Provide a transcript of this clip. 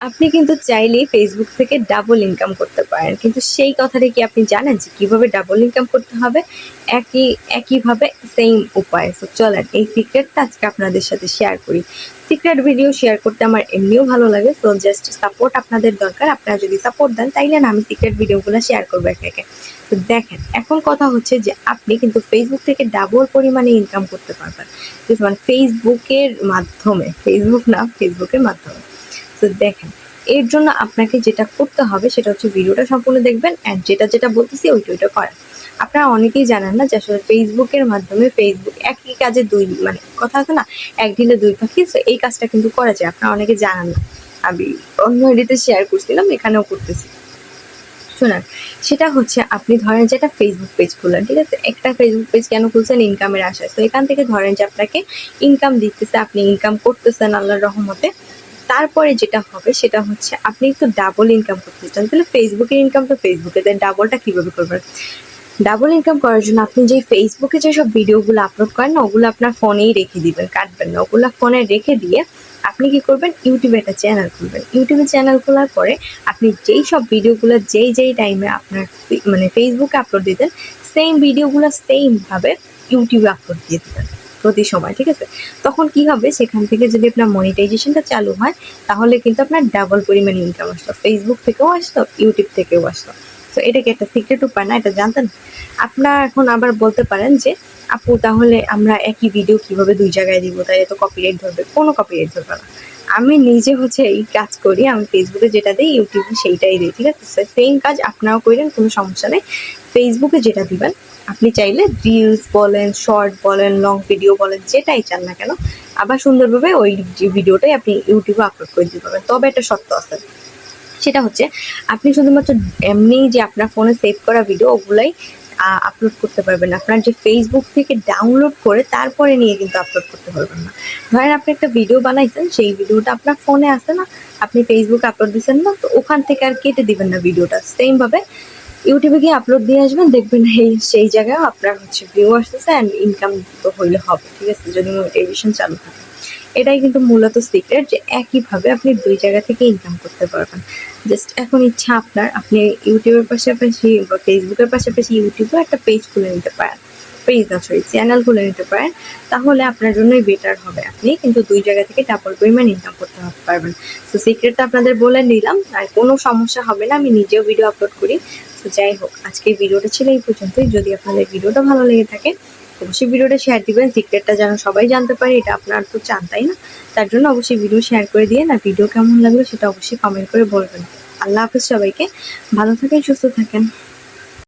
আপনি কিন্তু চাইলেই ফেসবুক থেকে ডাবল ইনকাম করতে পারেন। কিন্তু সেই কথাটা কি আপনি জানেন যে কিভাবে ডাবল ইনকাম করতে হবে? একই একইভাবে সেইম উপায়। সো চলেন এই সিক্রেটটা আজকে আপনাদের সাথে শেয়ার করি। সিক্রেট ভিডিও শেয়ার করতে আমার এমনিও ভালো লাগে। সো জাস্ট সাপোর্ট আপনাদের দরকার। আপনারা যদি সাপোর্ট দেন তাইলে না আমি সিক্রেট ভিডিওগুলো শেয়ার করবো একে, একে। তো দেখেন এখন কথা হচ্ছে যে আপনি কিন্তু ফেসবুক থেকে ডাবল পরিমাণে ইনকাম করতে পারবেন। মানে ফেসবুকের মাধ্যমে, ফেসবুকের মাধ্যমে। তো দেখেন এর জন্য আপনাকে যেটা করতে হবে সেটা হচ্ছে ভিডিওটা সম্পূর্ণ দেখবেন অ্যান্ড যেটা বলতেছি ওইটা করেন। আপনারা অনেকেই জানেন না যে আসলে ফেসবুকের মাধ্যমে ফেসবুক একই কাজে মানে কথা আছে না, এক ঢিলে দুই পাখি। সো এই কাজটা কিন্তু করা যায়, আপনারা অনেকে জানেন না। আমি অন্য আইডিতে শেয়ার করছিলাম, এখানেও করতেছি। শোনেন, সেটা হচ্ছে আপনি ধরেন যে একটা ফেসবুক পেজ খুললেন, ঠিক আছে? একটা ফেসবুক পেজ কেন খুলছেন? ইনকামের আশায়। তো এখান থেকে ধরেন যে আপনাকে ইনকাম দিতেছে, আপনি ইনকাম করতেছেন আল্লাহর রহমতে। তারপরে যেটা হবে সেটা হচ্ছে আপনি একটু ডাবল ইনকাম করতে চান, তাহলে ফেসবুকের ইনকাম তো ফেসবুকে, তাই ডাবলটা কিভাবে করবেন? ডাবল ইনকাম করার জন্য আপনি যে ফেসবুকে যেসব ভিডিওগুলো আপলোড করেন না, ওগুলো আপনার ফোনেই রেখে দিবেন, কাটবেন না। ওগুলো ফোনে রেখে দিয়ে আপনি কি করবেন? ইউটিউবে একটা চ্যানেল খুলবেন। ইউটিউবে চ্যানেল খোলার পরে আপনি যেই সব ভিডিওগুলো যেই টাইমে আপনার মানে ফেসবুকে আপলোড দিতেন, সেম ভিডিওগুলো সেমভাবে ইউটিউবে আপলোড দিয়ে দেবেন প্রতি সময়, ঠিক আছে? তখন কি হবে, সেখান থেকে যদি আপনার মনিটাইজেশনটা চালু হয় তাহলে কিন্তু আপনার ডাবল পরিমাণে ইনকাম আসলো, ফেসবুক থেকেও আসলো, ইউটিউব থেকেও আসলো। তো এটা কি একটা সিক্রেট উপায় না? এটা জানতেন? আপনারা এখন আবার বলতে পারেন যে আপু তাহলে আমরা একই ভিডিও কিভাবে দুই জায়গায় দিব, তাই তো কপিরাইট ধরবে। কোনো কপিরাইট ধরবে না। আমি নিজে হচ্ছে এই কাজ করি, আমি ফেসবুকে যেটা দিই ইউটিউবে সেইটাই দিই, ঠিক আছে? সেম কাজ আপনারাও করেন, কোনো সমস্যা নেই। ফেসবুকে যেটা দিবেন আপনি চাইলে রিলস বলেন, শর্ট বলেন, লং ভিডিও বলেন, যেটাই চান না কেন, আবার সুন্দরভাবে ওই ভিডিওটাই আপনি ইউটিউবে আপলোড করে দিতে পারবেন। তবে একটা শর্ত আছে, সেটা হচ্ছে আপনি শুধুমাত্র এমনিই যে আপনার ফোনে সেভ করা ভিডিও ওগুলাই আপলোড করতে পারবেন না। আপনার যে ফেসবুক থেকে ডাউনলোড করে তারপরে নিয়ে কিন্তু আপলোড করতে পারবেন না। ধরেন আপনি একটা ভিডিও বানাইছেন, সেই ভিডিওটা আপনার ফোনে আসে না, আপনি ফেসবুকে আপলোড দিচ্ছেন না, তো ওখান থেকে আর কেটে দিবেন না ভিডিওটা। সেমভাবে ইউটিউবে গিয়ে আপলোড দিয়ে আসবেন, দেখবেন সেই জায়গায় আপনার হচ্ছে ভিউ আসতেছে অ্যান্ড ইনকাম তো হইলে হবে, ঠিক আছে? যদি মোটিভেশন চালু থাকে। এটাই কিন্তু মূলত সিক্রেট, যে একইভাবে আপনি দুই জায়গা থেকে ইনকাম করতে পারবেন। জাস্ট এখন ইচ্ছা আপনার, আপনি ইউটিউবের পাশাপাশি বা ফেসবুকের পাশাপাশি ইউটিউবে একটা পেজ খুলে নিতে পারেন, চ্যানেল খুলে নিতে পারেন। তাহলে আপনার জন্যই বেটার হবে, আপনি কিন্তু দুই জায়গা থেকে ডাবল পরিমাণ ইনকাম করতে পারবেন। তো সিক্রেটটা আপনাদের বলে নিলাম, আর কোনো সমস্যা হবে না, আমি নিজেও ভিডিও আপলোড করি। তো যাই হোক, আজকের ভিডিওটা ছিল এই পর্যন্তই। যদি আপনাদের ভিডিওটা ভালো লেগে থাকে অবশ্যই ভিডিওটা শেয়ার দিবেন, সিক্রেটটা যেন সবাই জানতে পারে, এটা আপনার তো চান, তাই না? তার জন্য অবশ্যই ভিডিও শেয়ার করে দিয়ে না, ভিডিও কেমন লাগলো সেটা অবশ্যই কমেন্ট করে বলবেন। আল্লাহ হাফেজ সবাইকে, ভালো থাকেন, সুস্থ থাকেন।